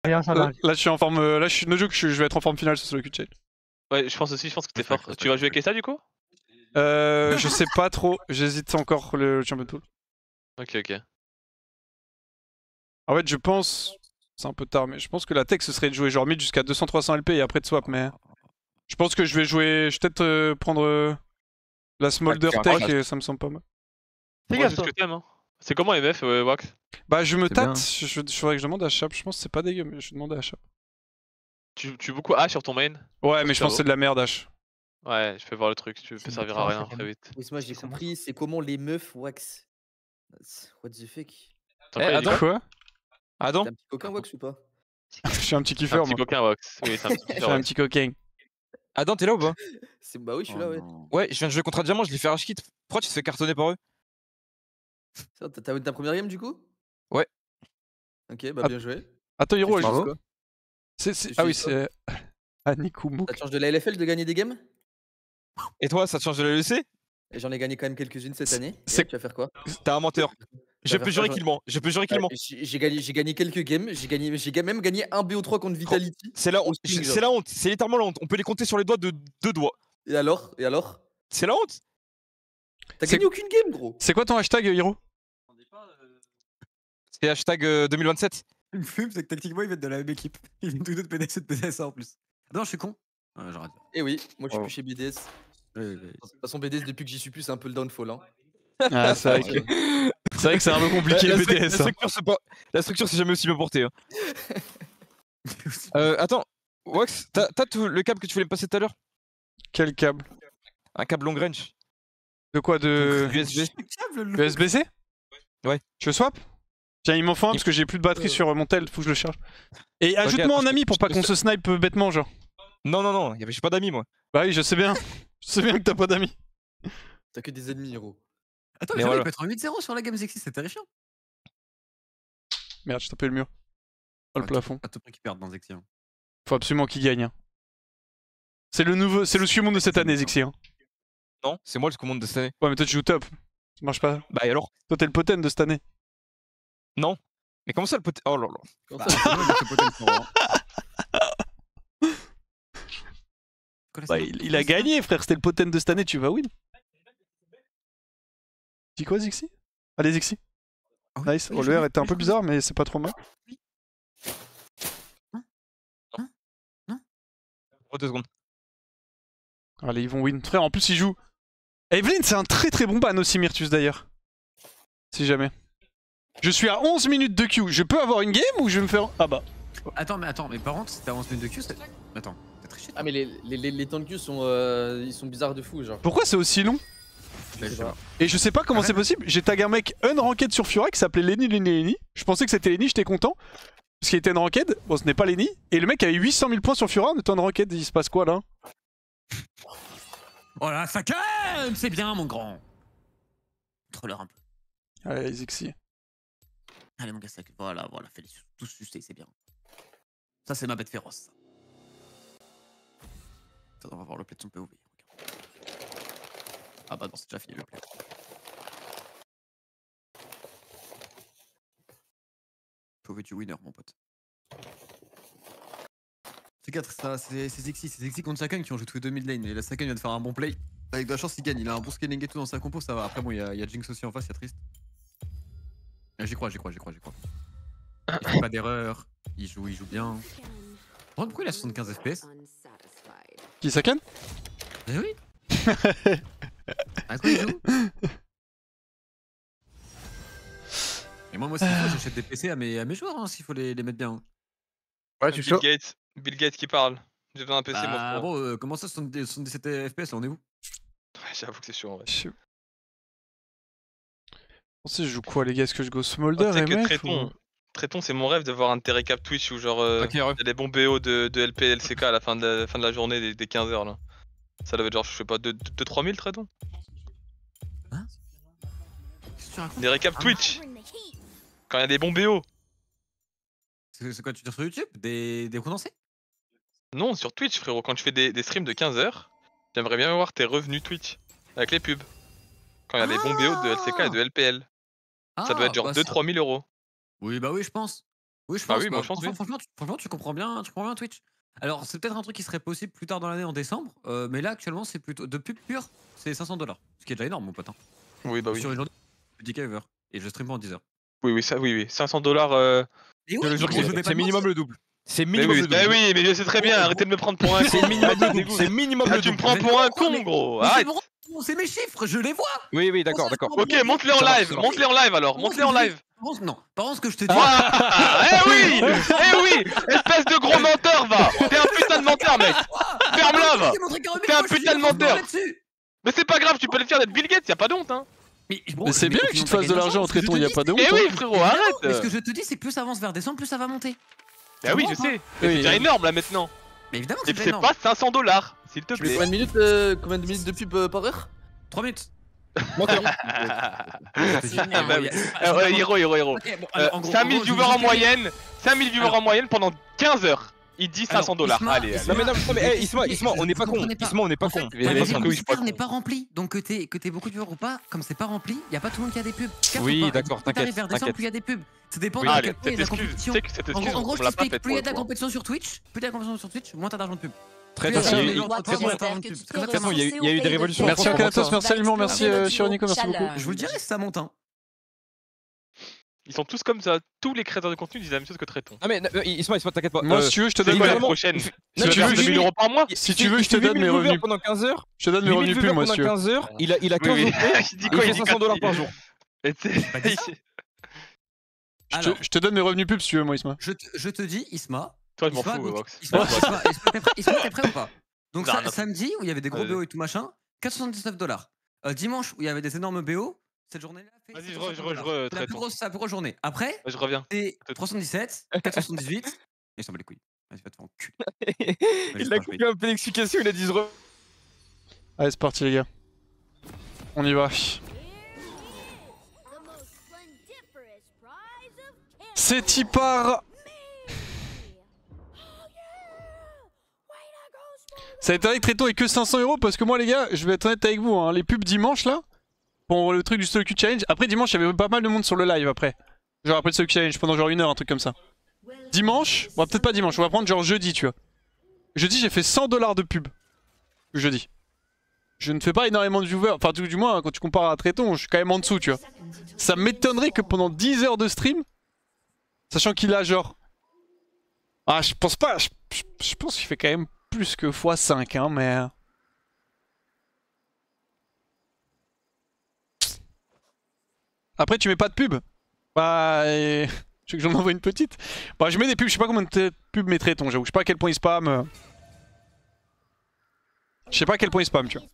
Rien, ça va. Là, je suis en forme. Là, no joke, je vais être en forme finale sur le Q-Chain. Ouais, je pense aussi, je pense que t'es fort. Tu vas jouer Kessa du coup? Je sais pas trop. J'hésite encore le Champion Pool. Ok, ok. En fait, je pense. C'est un peu tard, mais je pense que la tech ce serait de jouer genre mid jusqu'à 200-300 LP et après de swap. Mais je pense que je vais jouer. Je vais peut-être prendre la Smolder tech et ça me semble pas mal. Ouais, c'est ce que t'aimes, hein. C'est comment MF, Wax? Bah, je me tâte. Faudrait que je demande à Chap. Je pense que c'est pas dégueu, mais je vais demander à Chap. Tu joues beaucoup H sur ton main? Ouais, mais je pense que c'est de la merde H. Ouais, je peux voir le truc, tu peux servir à rien très vite. Oui, moi j'ai compris, c'est comment les meufs wax. What the fuck? Adam quoi? Adam? T'es un petit coquin wax ou pas? Je suis un petit kiffeur, moi. Un petit coquin, Wax. Oui, c'est un petit kiffeur. Je suis un petit coquin. Adam, t'es là ou pas? Bah oui, je suis là, ouais. Ouais, je viens de jouer contre un diamant, je l'ai fait rush kit. Pourquoi tu te fais cartonner par eux? T'as eu ta première game du coup? Ouais. Ok, bah bien joué. Attends, Hiro, quoi? Ah oui, c'est Anikumouk. Ça te change de la LFL de gagner des games? Et toi, ça te change de la LEC? Et j'en ai gagné quand même quelques-unes cette année. C'est- Tu vas faire quoi? T'es un menteur. Je vas peux faire jurer quoi, qu'il ment. Je peux jurer qu'il ment. J'ai gagné quelques games. J'ai même gagné un BO3 contre Vitality. C'est la au honte. Sting, C'est la honte. C'est littéralement la honte. On peut les compter sur les doigts de 2 doigts. Et alors? C'est la honte. T'as gagné aucune game, gros. C'est quoi ton hashtag, Hiro? C'est hashtag 2027. Le film, c'est que tactiquement, ils viennent de la même équipe. Ils viennent tous deux de PDS et de PDS en plus. Non, je suis con. Ouais, j'arrête. Eh oui, moi je suis plus chez BDS. De toute façon, BDS, depuis que j'y suis plus, c'est un peu le downfall. Hein. Ah, c'est vrai que c'est un peu compliqué le BDS. La structure, c'est jamais aussi bien porté. Hein. Attends, Wax, t'as le câble que tu voulais me passer tout à l'heure? Quel câble? Un câble long range. De quoi? De USB? USB-C? Ouais. Je swap? Tiens, il m'en faut un parce que j'ai plus de batterie sur mon tel, faut que je le charge. Et ajoute-moi en ami pour pas qu'on se snipe bêtement, genre. Non, j'ai pas d'amis moi. Bah oui, je sais bien. Je sais bien que t'as pas d'amis. T'as que des ennemis, héros. Attends, mais il peut être en 8-0 sur la game Zexy, c'est terrifiant. Merde, j'ai tapé le mur. Oh, le plafond. À tout prix qu'ils perdent dans Zexy. Hein. Faut absolument qu'il gagne. Hein. C'est le Summon de cette année, Zexy. Hein. Non, c'est moi le commande de cette année. Ouais, mais toi tu joues top. Ça marche pas. Bah et alors? Toi t'es le poten de cette année. Non. Mais comment ça le poten? Oh là là. Comment ça, Bah, il a gagné, frère. C'était le poten de cette année, tu vas win. Dis quoi, Zixi? Allez, Zixi. Nice. Oh, le R était un peu bizarre, mais c'est pas trop mal. Oh, 2 secondes. Allez, ils vont win. Frère, en plus, ils jouent. Evelyn, c'est un très très bon ban aussi, Myrtus d'ailleurs. Si jamais. Je suis à 11 minutes de queue. Je peux avoir une game ou je vais me faire. Ah bah. Attends, mais par contre, si t'as 11 minutes de queue, c'est. Attends, t'as triché. Ah, mais les temps de queue sont, ils sont bizarres de fou, genre. Pourquoi c'est aussi long? Et je sais pas comment c'est possible. J'ai tagué un mec unranked sur Fiora qui s'appelait Lenny. Je pensais que c'était Lenny, j'étais content. Parce qu'il était unranked. Bon, ce n'est pas Lenny. Et le mec avait 800 000 points sur Fiora en étant unranked. Il se passe quoi là? Oh là, ça calme. C'est bien, mon grand. Contrôleur un peu. Allez, Zixi. Allez, mon gars, voilà, fais-les tous sucer, c'est bien. Ça, c'est ma bête féroce. Ça, on va voir le play de son POV. Ah bah non, c'est déjà fini le play. POV du winner, mon pote. C'est 4, c'est Zexy contre Sakan qui ont joué tous les 2 mid lane. Et la Sakan vient de faire un bon play. Avec de la chance, il gagne. Il a un bon scaling et tout dans sa compo, ça va. Après, bon, il y a Jinx aussi en face, c'est triste. J'y crois. Il fait pas d'erreur. Il joue bien. Pourquoi il a 75 FPS? Qui Sakan? Eh oui. À quoi il joue? Et moi, s'il faut, j'achète des PC à mes joueurs, hein, s'il faut les mettre bien. Ouais, tu chaud. Bill Gates qui parle. J'ai besoin d'un PC, moi. Ah bon, comment ça, 77 FPS, là, on est où? Ouais, j'avoue que c'est sûr, en vrai. Je joue quoi, les gars? Est-ce que je go Smolder et MF Tréton, c'est mon rêve de voir un récap Twitch où genre y a des bons BO de LP et LCK à la fin de la journée des 15h là. Ça doit être genre, je sais pas, 2-3 000 Tréton. Hein? Des récaps Twitch quand il y a des bons BO. C'est quoi, tu dis sur YouTube? Des condensés? Non, sur Twitch, frérot. Quand tu fais des streams de 15h, j'aimerais bien voir tes revenus Twitch avec les pubs. Quand il y a des bons BO de LCK et de LPL. Ça doit être genre 2-3 000 euros. Oui, bah oui, je pense. Oui, je Bah pense. oui, moi, je pense, oui. Franchement, tu comprends bien Twitch. Alors, c'est peut-être un truc qui serait possible plus tard dans l'année en décembre, mais là actuellement, c'est plutôt de pub pure, c'est 500 $, ce qui est déjà énorme, mon pote. Hein. Oui, bah oui. Sur une journée, 10K ever, et je stream pas en 10 heures. Oui, ça, oui. 500 $. Et Je le jure, c'est minimum le double. C'est Mais minimum oui, le double. bah oui, mais je sais très bien, arrêtez de me prendre pour un con. C'est minimum le double. C'est minimum Ah, le tu me double. prends pour un con, gros. Arrête. C'est mes chiffres, je les vois. Oui, d'accord. Ok, monte-les en live, monte-les en live alors, monte-les en live. Non, par contre, ce que je te dis. Ah, eh oui, espèce de gros menteur, va. T'es un putain de menteur, mec. Ferme-la, va. T'es un putain de menteur. Mais c'est pas grave, tu peux le faire d'être Bill Gates, y'a pas d'honte, hein. Mais c'est bien que tu te fasses de l'argent en traiton, y'a pas de honte. Eh oui, frérot, arrête. Mais ce que je te dis, c'est que plus ça avance vers décembre, plus ça va monter. Bah oui, je sais. C'est déjà énorme là maintenant. Mais évidemment, Et c'est pas 500 $, s'il te plaît. Combien de minutes de pub par heure? 3 minutes. Héros. 5000 viewers en moyenne, 5000 viewers en moyenne pendant 15 heures. Il dit 500 $. Allez, Non mais Isma, on n'est pas con. Isma, on n'est pas con. Le star n'est pas rempli, donc que t'aies beaucoup de viewers ou pas, comme c'est pas rempli, y a pas tout le monde qui a des pubs. Oui, d'accord, t'inquiète. Vers décembre, plus il y a des pubs. Ça dépend de Allez, la compétition. En gros, je t'explique, plus il y a de la compétition sur Twitch, moins t'as d'argent de pub. Très bien. Il y a eu des révolutions. Merci Akanatos, merci Aliment, merci Shironico, merci beaucoup. Je vous le dirai si ça monte. Ils sont tous comme ça, tous les créateurs de contenu disent la même chose que Traiton. Ah mais Isma, t'inquiète pas. Moi si tu veux je te donne la prochaine. Si tu veux 2000 € par mois. Si tu veux je te donne mes revenus pendant 15 heures. Je te donne mes revenus pub moi si tu veux. Pendant 15 heures, il a 15 euros et il fait 500 $ par jour. Je te donne mes revenus pub si tu veux moi Isma. Je te dis Isma. Toi je m'en fous Vox. Isma, t'es prêt ou pas? Donc samedi où il y avait des gros BO et tout machin, 479 $. Dimanche où il y avait des énormes BO, cette journée-là fait. Vas-y, je C'est la plus grosse journée. Après, je reviens. C'est 317, 478. Et il s'en bat les couilles. Vas-y, va te faire enculer. Il a coupé un peu d'explication, il a dit je reviens. Allez, c'est parti les gars. On y va. C'est Tipar. Ça va être avec Traiton et que 500 € parce que moi les gars, je vais être honnête avec vous, hein, les pubs dimanche là, pour le truc du Solo Queue Challenge, après dimanche il y avait pas mal de monde sur le live après. Genre après le Solo Queue Challenge pendant genre 1 heure, un truc comme ça. Dimanche, bon peut-être pas dimanche, on va prendre genre jeudi tu vois. Jeudi j'ai fait 100 $ de pub. Jeudi. Je ne fais pas énormément de viewers, enfin tout du moins quand tu compares à Traiton, je suis quand même en dessous tu vois. Ça m'étonnerait que pendant 10 heures de stream, sachant qu'il a genre... Ah je pense pas, je pense qu'il fait quand même plus que x5 hein mais... Après tu mets pas de pub. Bah... Tu veux que j'en envoie une petite? Bah je mets des pubs, je sais pas combien de pubs met Traiton, j'avoue, je sais pas à quel point il spam. Je sais pas à quel point il spam tu vois.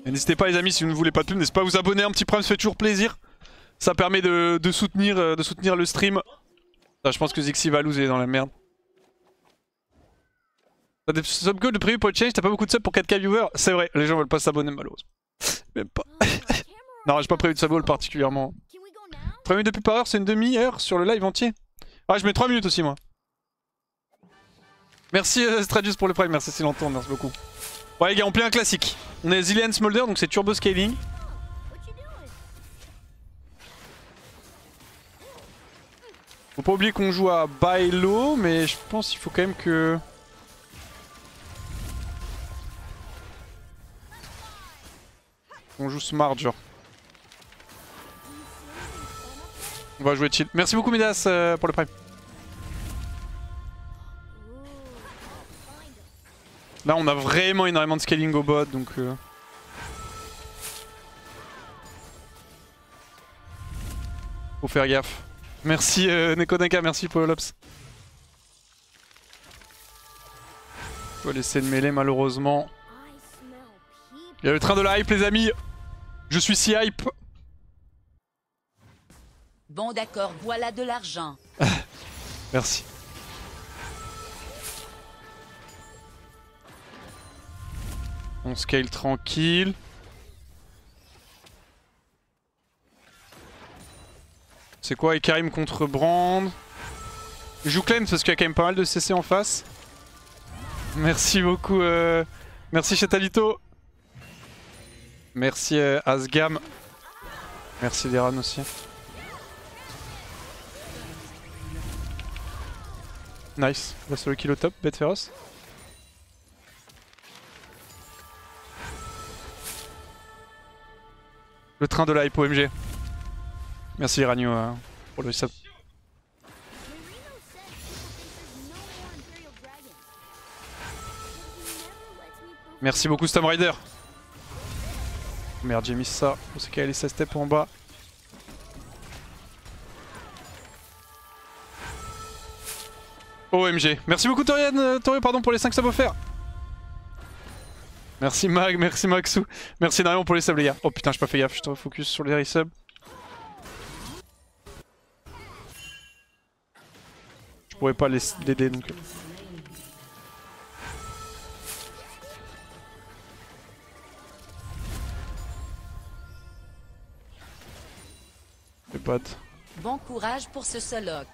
N'hésitez pas les amis, si vous ne voulez pas de pub, n'hésitez pas à vous abonner, un petit prime, ça fait toujours plaisir. Ça permet de soutenir le stream. Là, je pense que Zixi va loser dans la merde. T'as des subgoals de prévu pour le challenge, t'as pas beaucoup de subs pour 4K viewers? C'est vrai, les gens veulent pas s'abonner malheureusement. Même pas. Non, j'ai pas prévu de subgoal particulièrement. 3 minutes de pub par heure, c'est une demi-heure sur le live entier. Ah, je mets 3 minutes aussi moi. Merci Stradius pour le prime, merci si longtemps, merci beaucoup. Ouais les gars, on play un classique. On est Zillian Smolder, donc c'est turbo scaling. Faut pas oublier qu'on joue à Bailo, mais je pense qu'il faut quand même que... On joue smart genre. On va jouer chill. Merci beaucoup Midas pour le prime. Là on a vraiment énormément de scaling au bot donc... Faut faire gaffe. Merci Nekodaka, merci Polops. Je dois laisser le mêler malheureusement. Il y a le train de la hype les amis. Je suis si hype. Bon d'accord, voilà de l'argent. Merci. On scale tranquille. C'est quoi Ikarim contre Brand? Je joue Cleanse parce qu'il y a quand même pas mal de CC en face. Merci beaucoup. Merci Chetalito. Merci Asgam. Merci Deran aussi. Nice. On va solo kill au top, bête féroce. Le train de la hype OMG. Merci Ragno pour le sub. Merci beaucoup Stom Rider. Merde, j'ai mis ça. On sait qu'elle est sa step en bas. OMG. Merci beaucoup Torian, pardon pour les 5 subs offerts. Merci Mag, merci Maxou. Merci énormément pour les subs les gars. Oh putain, j'ai pas fait gaffe, je te focus sur les resubs. Je pourrais pas l'aider donc. Les potes. Bon courage pour ce soloc.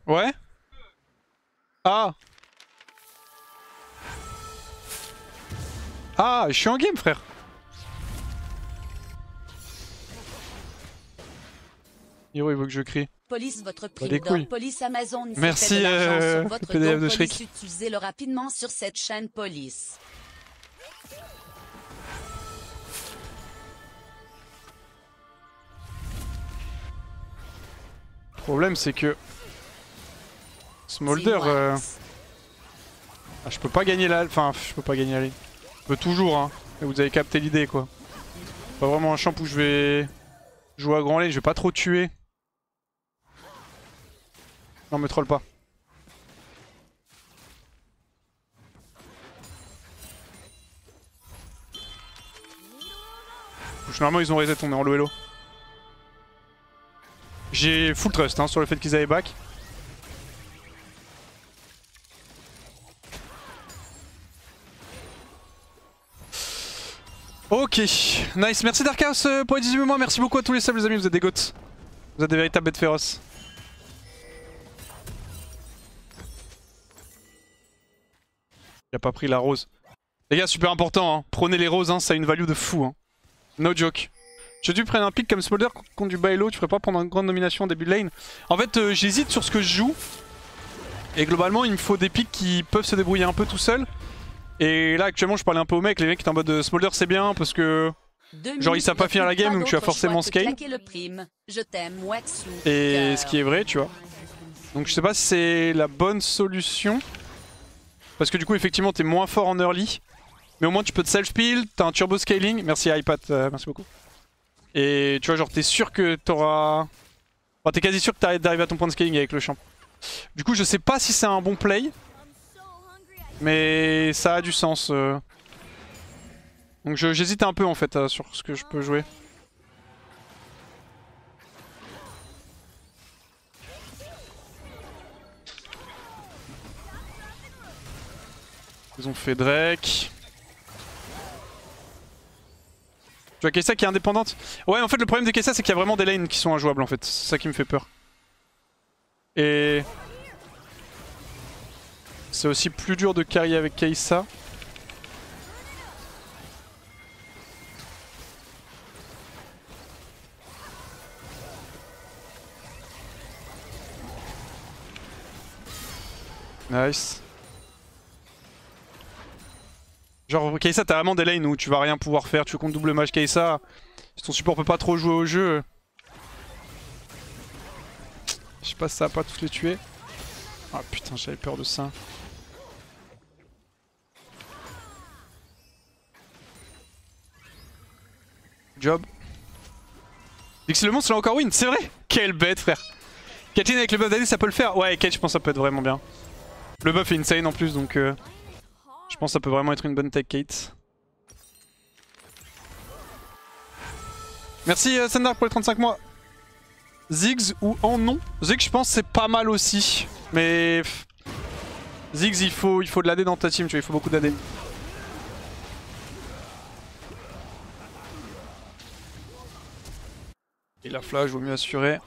Ouais. Ah. Ah, je suis en game frère. Hiro il veut que je crie. Police votre Bah, prime d'or. Police Amazon. Merci, fait de l'argent sur votre PDF don. de Shriek. Police, utilisez-le rapidement sur cette chaîne Police. Le problème c'est que Smolder ah, je peux pas gagner la... Enfin je peux pas gagner la ligne. Je peux toujours hein. Et vous avez capté l'idée quoi. Pas vraiment un champ où je vais jouer à grand lane, je vais pas trop tuer. Non me troll pas. Normalement ils ont reset, on est en low elo. J'ai full trust hein, sur le fait qu'ils avaient back. Ok, nice, merci Darkhouse pour les 18 mois, merci beaucoup à tous les subs les amis, vous êtes des goats. Vous êtes des véritables bêtes féroces. Il a pas pris la rose. Les gars, super important, hein. Prenez les roses, hein. Ça a une value de fou. Hein. No joke. Je dû prendre un pick comme Smolder contre du Bailo, tu ferais pas prendre une grande nomination en début de lane. En fait, j'hésite sur ce que je joue. Et globalement, il me faut des picks qui peuvent se débrouiller un peu tout seuls. Et là, actuellement, je parlais un peu aux mecs, les mecs étaient en mode Smolder c'est bien parce que... Genre, ils savent pas finir la game, donc tu vas forcément scale. Je t'aime, Waxu. Et ce qui est vrai, tu vois. Donc je sais pas si c'est la bonne solution. Parce que du coup, effectivement, t'es moins fort en early. Mais au moins, tu peux te self-peel, t'as un turbo scaling. Merci iPad, merci beaucoup. Et tu vois, genre, t'es sûr que t'auras... Enfin, t'es quasi sûr que t'arrêtes d'arriver à ton point de scaling avec le champ. Du coup, je sais pas si c'est un bon play. Mais ça a du sens. Donc j'hésite un peu en fait sur ce que je peux jouer. Ils ont fait Drake. Tu vois Kai'Sa qui est indépendante. Ouais en fait le problème de Kai'Sa c'est qu'il y a vraiment des lanes qui sont injouables en fait. C'est ça qui me fait peur. Et... c'est aussi plus dur de carry avec Kai'Sa. Nice. Genre Kai'Sa t'as vraiment des lanes où tu vas rien pouvoir faire, tu comptes double match Kai'Sa. Si ton support peut pas trop jouer au jeu. Je sais pas si ça va pas tous les tuer. Ah putain j'avais peur de ça. Job. Dixie le monstre l'a encore win, c'est vrai. Quelle bête frère. Caitlyn avec le buff d'AD ça peut le faire. Ouais Kate je pense que ça peut être vraiment bien. Le buff est insane en plus donc je pense que ça peut vraiment être une bonne tech Kate. Merci Sandar pour les 35 mois. Ziggs ou en non. Ziggs je pense c'est pas mal aussi. Mais Ziggs il faut de l'AD dans ta team, tu vois, il faut beaucoup d'AD. Et la flash vaut mieux assurer.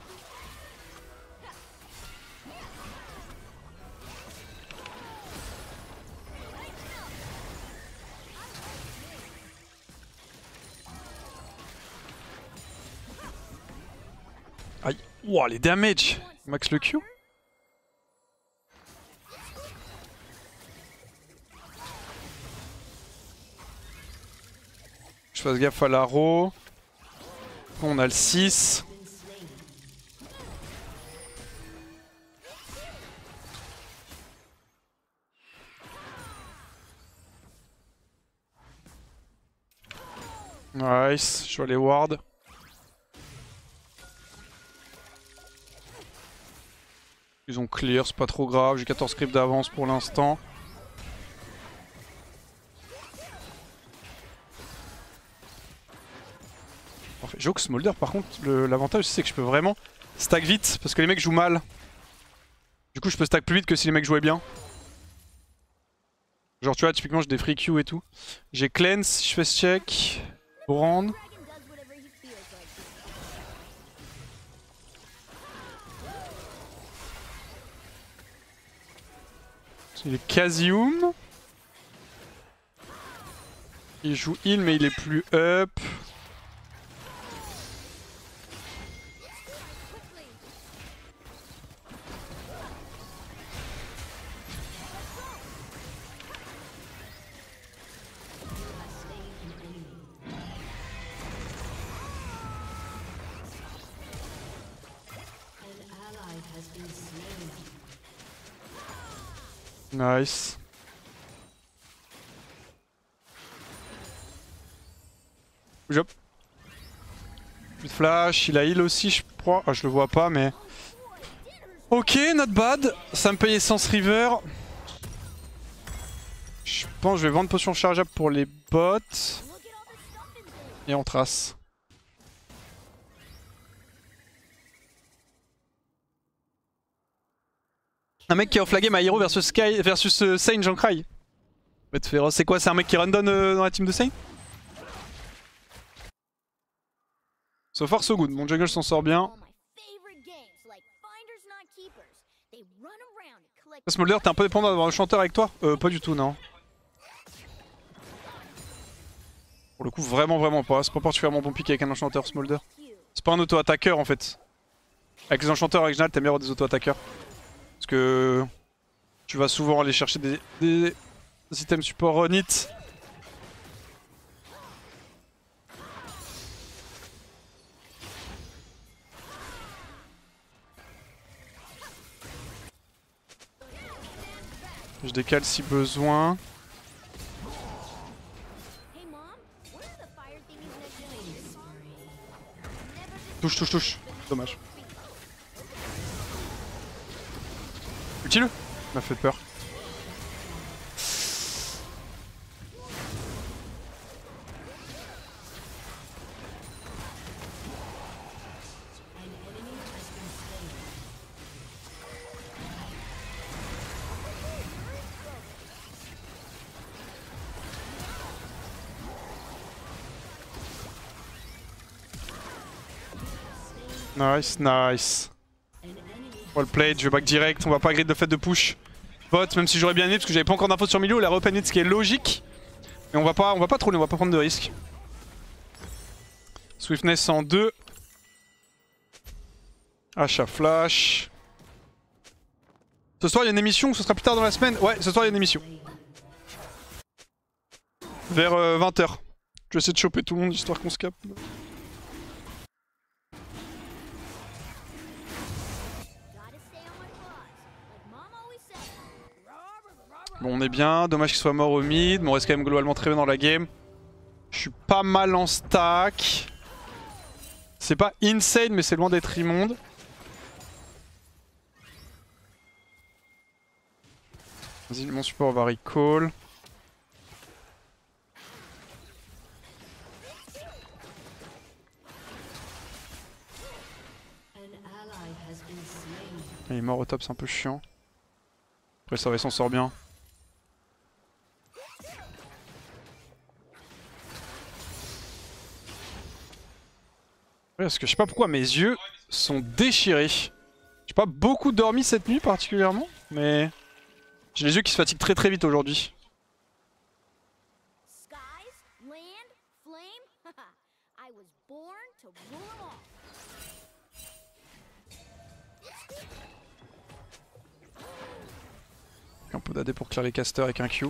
Aïe. Wow, les damage. Max le Q. Je fasse gaffe à l'arrow. On a le 6. Nice, je vois les wards. Ils ont clear, c'est pas trop grave, j'ai 14 creeps d'avance pour l'instant. J'avoue que Smolder par contre, l'avantage c'est que je peux vraiment stack vite parce que les mecs jouent mal. Du coup je peux stack plus vite que si les mecs jouaient bien. Genre tu vois typiquement j'ai des free Q et tout. J'ai cleanse, je fais ce check. Brand. Il est Casium. Il joue heal mais il est plus up. Nice. Hop. Plus de flash, il a heal aussi je crois. Ah je le vois pas mais... Ok, not bad. Ça me paye Essence River. Je pense que je vais vendre potion chargeable pour les bots. Et on trace. Un mec qui a offlagué My Hero versus Sky versus Sane Jankrai. Bête féroce, c'est quoi? C'est un mec qui random dans la team de Sane? So far so good, mon jungle s'en sort bien. Smolder, t'es un peu dépendant d'avoir un chanteur avec toi? Pas du tout, non. Pour le coup, vraiment pas. C'est pas particulièrement bon pick avec un enchanteur, Smolder. C'est pas un auto-attaqueur en fait. Avec les enchanteurs en général, t'aimes bien avoir des auto-attaqueurs. Parce que tu vas souvent aller chercher des items support on it. Je décale si besoin. Touche. Dommage. Ulti-le. Il m'a fait peur. Nice. Well played, je back direct, on va pas grid de fait de push. Bot, même si j'aurais bien aimé parce que j'avais pas encore d'infos sur milieu, la reopen it, ce qui est logique. Mais on va pas troller, on va pas prendre de risques. Swiftness en 2. Achat flash. Ce soir il y a une émission, ce sera plus tard dans la semaine. Ouais, ce soir il y a une émission. Vers 20h. Je vais essayer de choper tout le monde histoire qu'on se capte. Bon, on est bien, dommage qu'il soit mort au mid, mais on reste quand même globalement très bien dans la game. Je suis pas mal en stack. C'est pas insane, mais c'est loin d'être immonde. Vas-y, mon support va recall. Il est mort au top, c'est un peu chiant. Après ça va, il s'en sort bien. Parce que je sais pas pourquoi mes yeux sont déchirés. J'ai pas beaucoup dormi cette nuit particulièrement, mais j'ai les yeux qui se fatiguent très vite aujourd'hui. Un peu d'AD pour clear les casters avec un Q.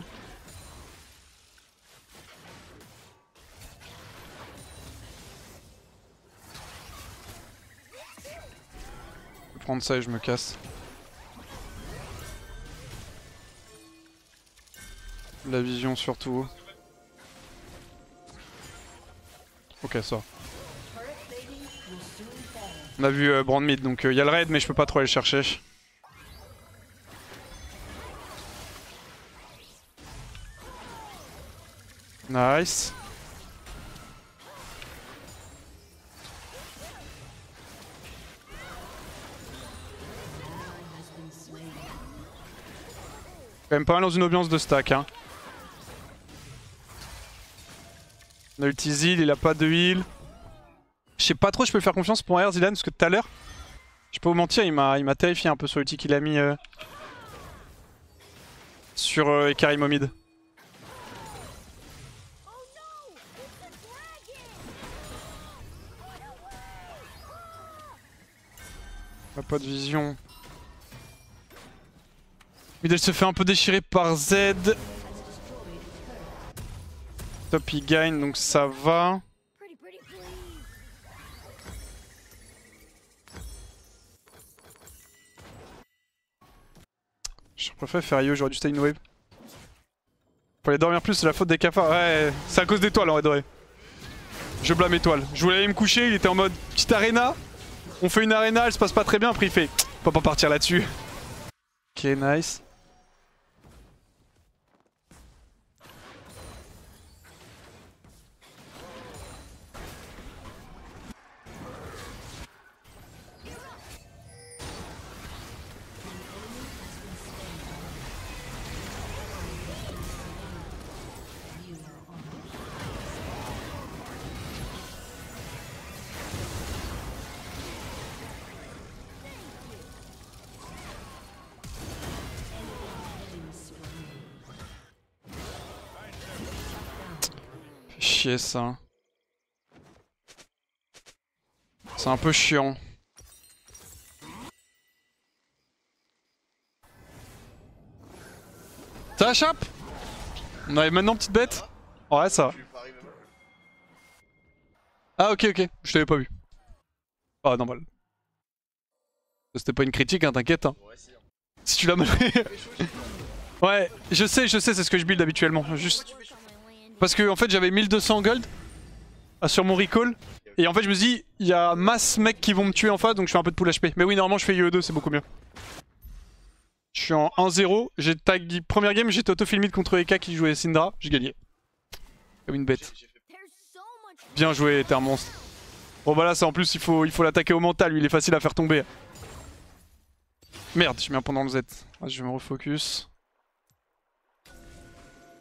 Je vais prendre ça et je me casse. La vision surtout. Ok, ça. On a vu Brand Mid, donc il y a le raid, mais je peux pas trop aller le chercher. Nice. Quand même pas mal dans une ambiance de stack, hein. On a ulti Zil, il a pas de heal. Je sais pas trop, je peux faire confiance pour R Zilan parce que tout à l'heure, je peux vous mentir, il m'a terrifié un peu sur l'ulti qu'il a mis sur Ekari Momid. On a pas de vision. Mid elle se fait un peu déchirer par Z. Top il gagne donc ça va. Je préfère faire IO, j'aurais dû stay in wave. Faut aller dormir plus, c'est la faute des cafards. Ouais, c'est à cause d'étoile en vrai. Je blâme étoile. Je voulais aller me coucher, il était en mode petite arena. On fait une arena, elle se passe pas très bien, après il fait faut pas partir là-dessus. Ok, nice. Chier ça. C'est un peu chiant. Ça échappe. On arrive maintenant petite bête. Ouais ça va. Ah ok ok, je t'avais pas vu. Ah normal. C'était pas une critique hein, t'inquiète hein. Si tu l'as mal fait. Ouais, je sais, c'est ce que je build habituellement. Juste. Parce que en fait j'avais 1200 gold sur mon recall. Et en fait je me dis, il y a masse mecs qui vont me tuer en face donc je fais un peu de pull HP. Mais oui normalement je fais UE2 c'est beaucoup mieux. Je suis en 1-0, j'ai tag première game, j'étais auto-filmé contre Eka qui jouait Syndra, j'ai gagné. Comme une bête. Bien joué, t'es un monstre. Bon bah là ça en plus il faut l'attaquer au mental, lui il est facile à faire tomber. Merde, je mets un point dans le Z. Je vais me refocus.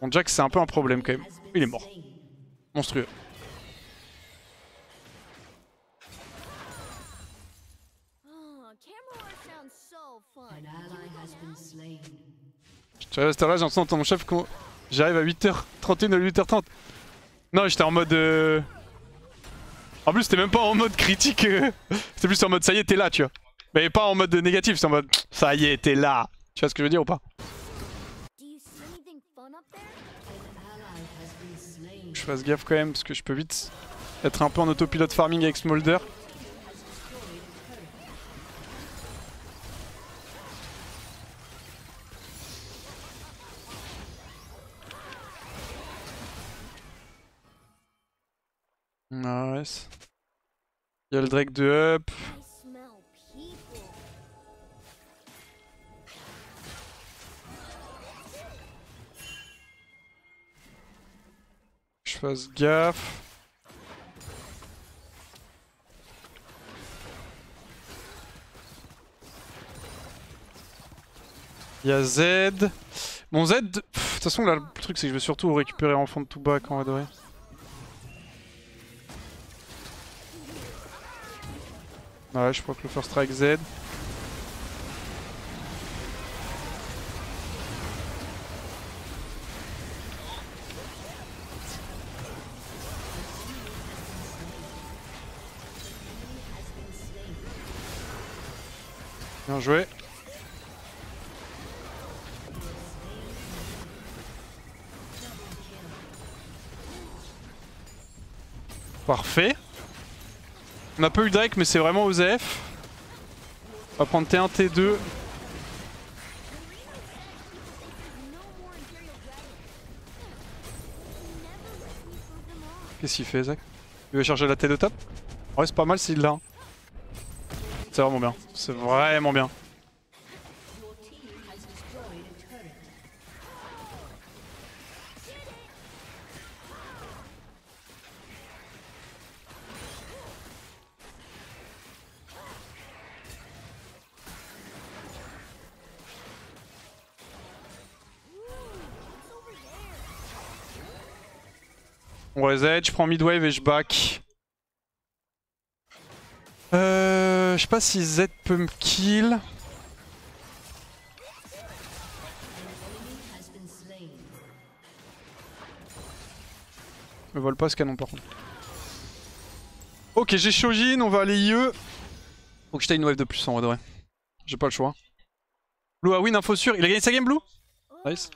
Bon Jack c'est un peu un problème quand même. Il est mort. Monstrueux. Tu restes là, j'ai l'impression d'entendre mon chef quand j'arrive à 8h31 ou 8h30. Non, j'étais en mode... En plus, c'était même pas en mode critique. C'était plus en mode ça y est, t'es là, tu vois. Mais pas en mode négatif, c'est en mode ça y est, t'es là. Tu vois ce que je veux dire ou pas? Je fasse gaffe quand même parce que je peux vite être un peu en autopilote farming avec Smolder. Nice. Il y a le Drake de up. Je fasse gaffe. Il y a Z. Bon Z, de toute façon là le truc c'est que je vais surtout récupérer en fond de tout bas quand on va adorer. Ouais, je crois que le first strike Z. Bien joué. Parfait. On a pas eu Drake mais c'est vraiment OZF. On va prendre T1, T2. Qu'est-ce qu'il fait Zach? Il veut chercher la T de top? Ouais c'est pas mal s'il l'a. C'est vraiment bien. C'est vraiment bien. On reset, je prends midwave et je back. Je sais pas si Z peut me kill. Je me vole pas ce canon par contre. Ok, j'ai Shojin, on va aller IE. Faut que je t'aille une wave de plus en vrai de vrai. J'ai pas le choix. Blue a win, info sûr. Il a gagné sa game Blue? Nice.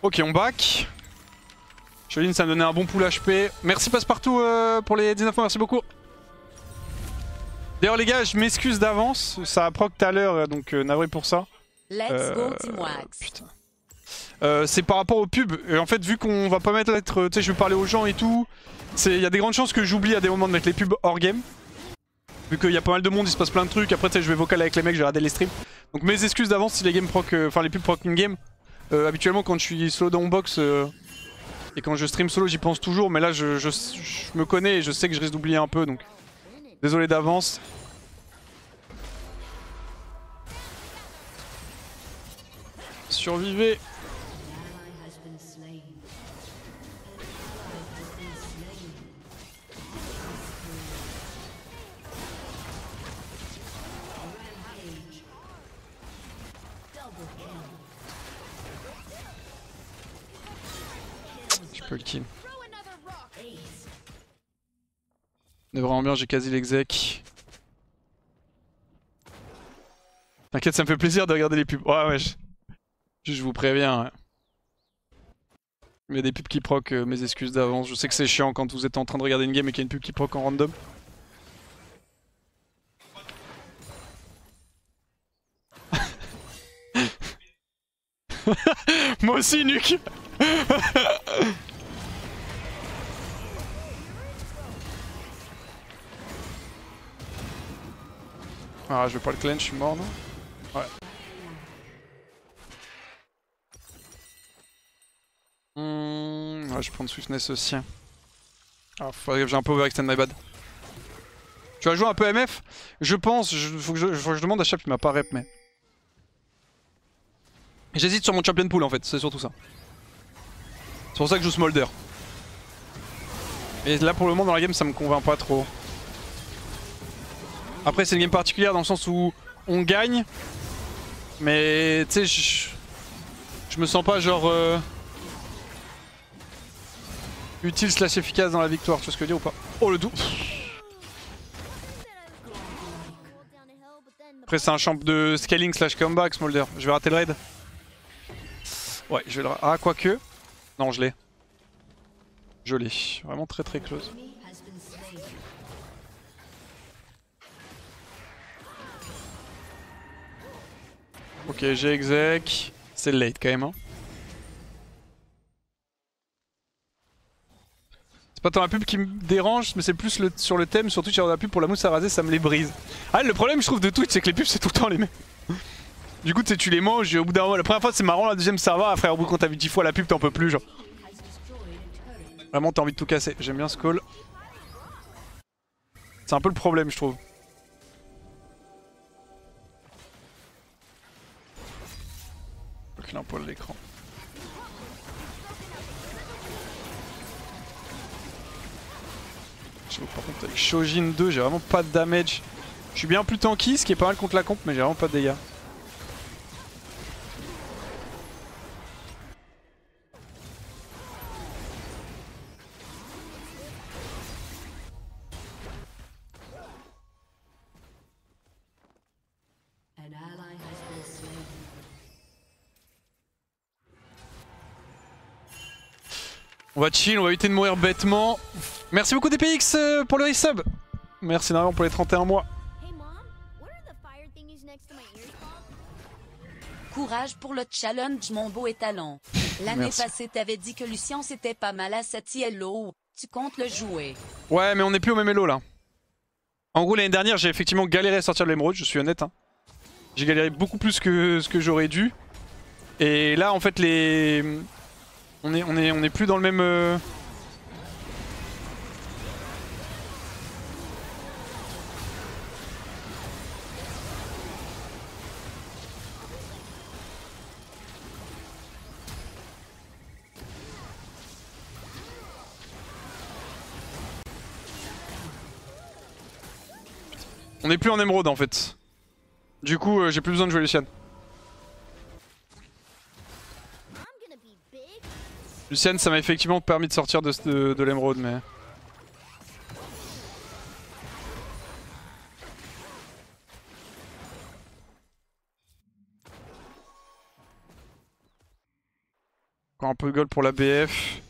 Ok, on back. Shojin, ça me donnait un bon pool HP. Merci Passepartout pour les 19 mois, merci beaucoup. D'ailleurs les gars, je m'excuse d'avance. Ça a proc tout à l'heure, donc navré pour ça. Let's go Team Wax. Putain. C'est par rapport aux pubs. Et en fait, vu qu'on va pas mettre l'être, tu sais, je vais parler aux gens et tout. Il y a des grandes chances que j'oublie à des moments de mettre les pubs hors game. Vu qu'il y a pas mal de monde, il se passe plein de trucs. Après, tu sais, je vais vocal avec les mecs, je vais regarder les streams. Donc mes excuses d'avance si les games proc, enfin les pubs proc in game. Habituellement, quand je suis solo dans mon box et quand je stream solo, j'y pense toujours. Mais là, je me connais et je sais que je risque d'oublier un peu. Donc désolé d'avance. Survivez. Je peux le kill. On est vraiment bien, j'ai quasi l'exec. T'inquiète, ça me fait plaisir de regarder les pubs. Ouais, je vous préviens. Ouais. Il y a des pubs qui proc, mes excuses d'avance. Je sais que c'est chiant quand vous êtes en train de regarder une game et qu'il y a une pub qui proc en random. Moi aussi, Nuke. Ah, je vais pas le clench, je suis mort, non? Ouais. Ouais, je vais prendre Swiftness aussi. Ah, faudrait que j'ai un peu overextend my bad. Tu vas jouer un peu MF? Je pense, faut que je demande à Chap, il m'a pas rep, mais... J'hésite sur mon champion pool en fait, c'est surtout ça. C'est pour ça que je joue Smolder. Et là pour le moment dans la game ça me convainc pas trop. Après c'est une game particulière dans le sens où on gagne. Mais tu sais je me sens pas genre utile slash efficace dans la victoire, tu vois ce que je veux dire ou pas? Oh le doux. Après c'est un champ de scaling slash comeback Smolder. Je vais rater le raid. Ouais, je vais le... Ah, quoique... Non, je l'ai. Je l'ai. Vraiment très très close. Ok, j'ai exec. C'est late quand même. Hein. C'est pas tant la pub qui me dérange, mais c'est plus sur le thème. Sur Twitch, avoir la pub pour la mousse à raser, ça me les brise. Ah, le problème, je trouve, de Twitch, c'est que les pubs, c'est tout le temps les mêmes. Du coup, tu les manges et au bout d'un moment, la première fois c'est marrant, la deuxième ça va, après au bout quand t'as vu 10 fois la pub, t'en peux plus, genre. Vraiment, t'as envie de tout casser. J'aime bien ce call. C'est un peu le problème, je trouve. Ok, là, un poil l'écran. Par contre, avec Shojin 2, j'ai vraiment pas de damage. Je suis bien plus tanky, ce qui est pas mal contre la comp, mais j'ai vraiment pas de dégâts. On va chill, on va éviter de mourir bêtement. Merci beaucoup DPX pour le resub. Merci énormément pour les 31 mois. Courage pour le challenge, mon beau étalon. L'année Merci. passée, t'avais dit que Lucien c'était pas mal à cette yellow. Tu comptes le jouer. Ouais, mais on n'est plus au même elo là. En gros, l'année dernière, j'ai effectivement galéré à sortir de l'émeraude, je suis honnête. Hein. J'ai galéré beaucoup plus que ce que j'aurais dû. Et là, en fait, on est plus dans le même... On n'est plus en émeraude en fait. Du coup, j'ai plus besoin de jouer Lucian. Lucian, ça m'a effectivement permis de sortir de l'émeraude, mais... Encore un peu de gold pour la BF.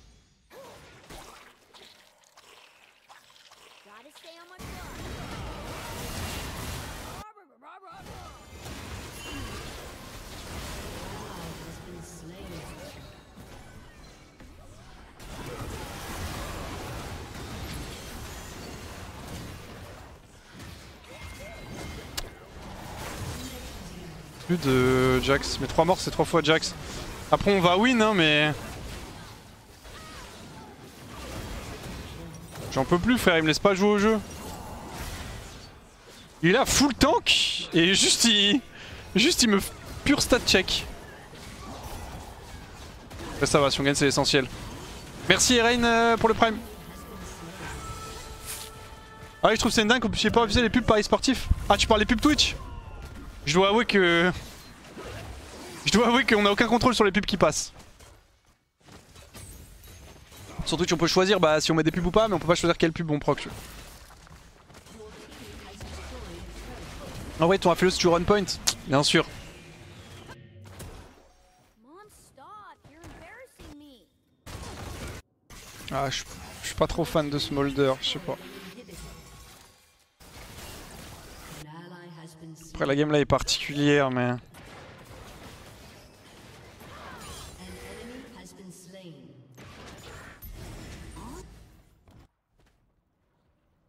De Jax, mais 3 morts c'est 3 fois Jax. Après on va win hein mais... J'en peux plus frère, il me laisse pas jouer au jeu. Il est là full tank et juste il me pure stat check. Mais ça va, si on gagne c'est l'essentiel. Merci Eren pour le prime. Ah oui je trouve c'est une dingue qu'on puisse pas aviser les pubs paris sportifs. Ah tu parles des pubs Twitch? Je dois avouer qu'on a aucun contrôle sur les pubs qui passent. Sur Twitch on peut choisir si on met des pubs ou pas, mais on peut pas choisir quelle pub on proc. Ah ouais, ton Aphelos tu run point? Bien sûr. Ah je suis pas trop fan de Smolder, je sais pas. Après la game là est particulière mais...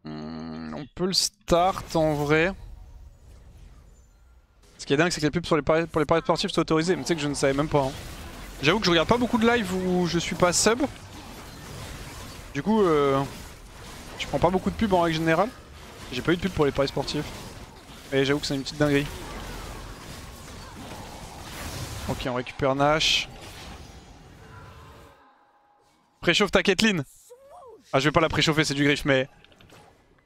on peut le start en vrai. Ce qui est dingue c'est que les pubs pour les paris sportifs sont autorisés, mais tu sais que je ne savais même pas. Hein. J'avoue que je regarde pas beaucoup de live où je suis pas sub. Du coup je prends pas beaucoup de pubs en règle générale. J'ai pas eu de pub pour les paris sportifs. Et j'avoue que c'est une petite dinguerie. Ok, on récupère Nash. Préchauffe ta Caitlyn. Ah, je vais pas la préchauffer, c'est du griffe, mais...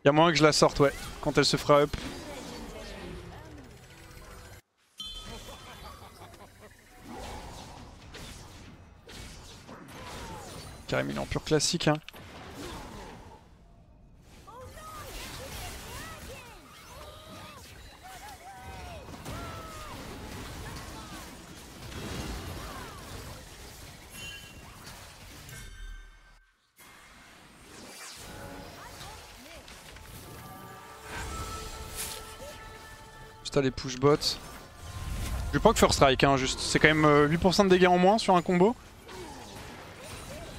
Y'a moyen que je la sorte, ouais, quand elle se fera up. Karim, il est en pur classique, hein. Les push bots. Je vais pas que first strike hein, juste. C'est quand même 8% de dégâts en moins sur un combo.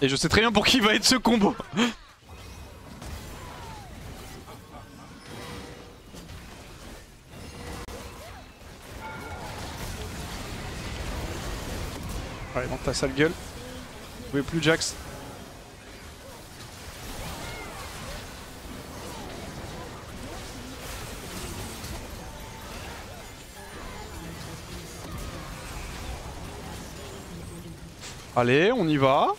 Et je sais très bien pour qui va être ce combo. Allez, dans ta sale gueule. Vous pouvez plus Jax. Allez, on y va.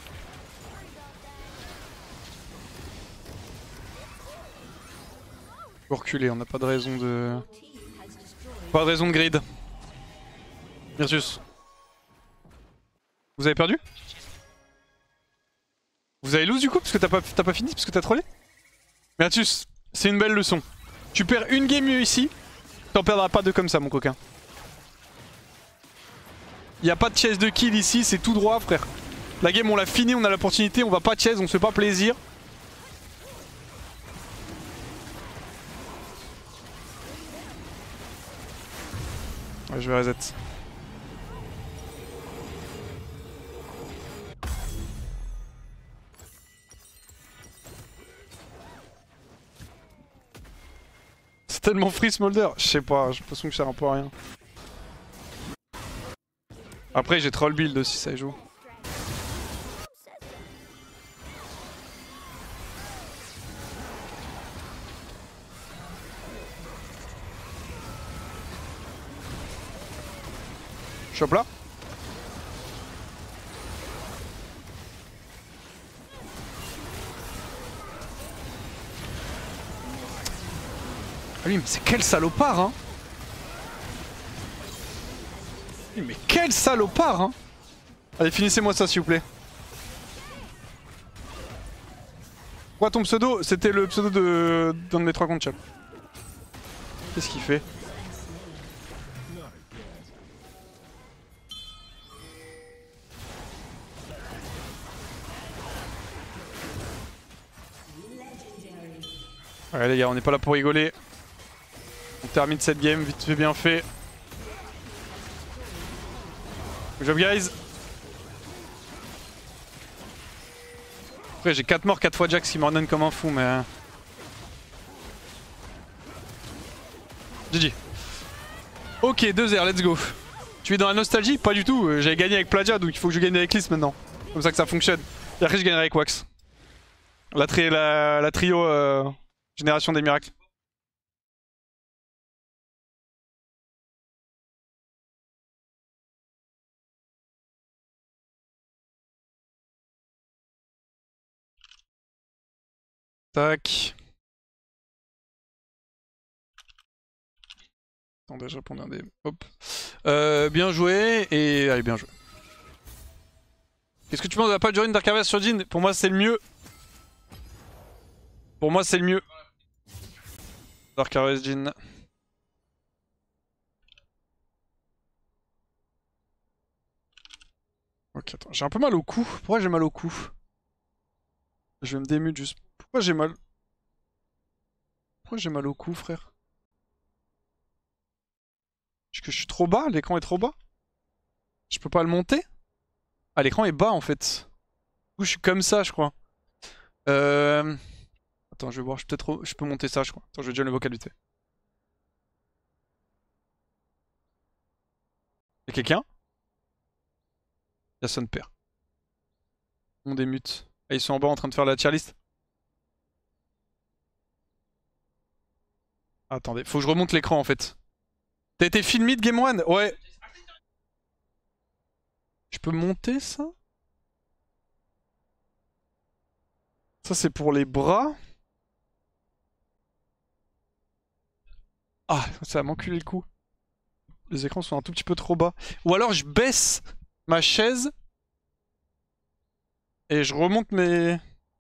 Faut reculer, on n'a pas de raison de... Pas de raison de grid. Versus. Vous avez perdu? Vous avez lose du coup parce que t'as pas fini, parce que t'as trollé? Versus, c'est une belle leçon. Tu perds une game mieux ici, t'en perdras pas deux comme ça mon coquin. Y'a pas de chase de kill ici, c'est tout droit frère. La game on l'a fini, on a l'opportunité, on va pas chase, on se fait pas plaisir. Ouais, je vais reset. C'est tellement free Smolder, je sais pas, j'ai l'impression que je sers un peu à rien. Après j'ai troll build aussi, ça joue. Chope là. Ah oui, mais c'est quel salopard hein. Mais quel salopard hein. Allez, finissez-moi ça s'il vous plaît. Quoi ton pseudo? C'était le pseudo d'un de mes 3 comptes chat. Qu'est-ce qu'il fait? Ouais les gars, on n'est pas là pour rigoler. On termine cette game, vite fait bien fait. Good job guys. Après j'ai 4 morts, 4 fois Jax qui m'ordonne comme un fou mais... GG. Ok, 2-0, let's go. Tu es dans la nostalgie? Pas du tout, j'avais gagné avec Plagia donc il faut que je gagne avec Lys maintenant. Comme ça que ça fonctionne. Et après je gagnerai avec Wax. La trio Génération des miracles. Tac. Attendez, je répondais un des... Hop. Bien joué et... Allez, bien joué. Qu'est-ce que tu penses de la patch de Dark Harvest sur Jhin? Pour moi, c'est le mieux. Pour moi, c'est le mieux. Dark Harvest Jhin. Ok, attends. J'ai un peu mal au cou. Pourquoi j'ai mal au cou? Je vais me démute juste. Pourquoi j'ai mal... Pourquoi j'ai mal au cou, frère? Est-ce que je suis trop bas? L'écran est trop bas? Je peux pas le monter? Ah, l'écran est bas en fait. Du coup, je suis comme ça, je crois. Attends, je vais voir. Je peux monter ça, je crois. Attends, je vais déjà le vocal vite fait. Y'a quelqu'un? Y'a son père. On démute. Ah, ils sont en bas en train de faire la tier list. Attendez, faut que je remonte l'écran en fait. T'as été filmé de Game 1? Ouais. Je peux monter ça? Ça c'est pour les bras. Ah, ça va m'enculer le cou. Les écrans sont un tout petit peu trop bas. Ou alors je baisse ma chaise et je remonte mes...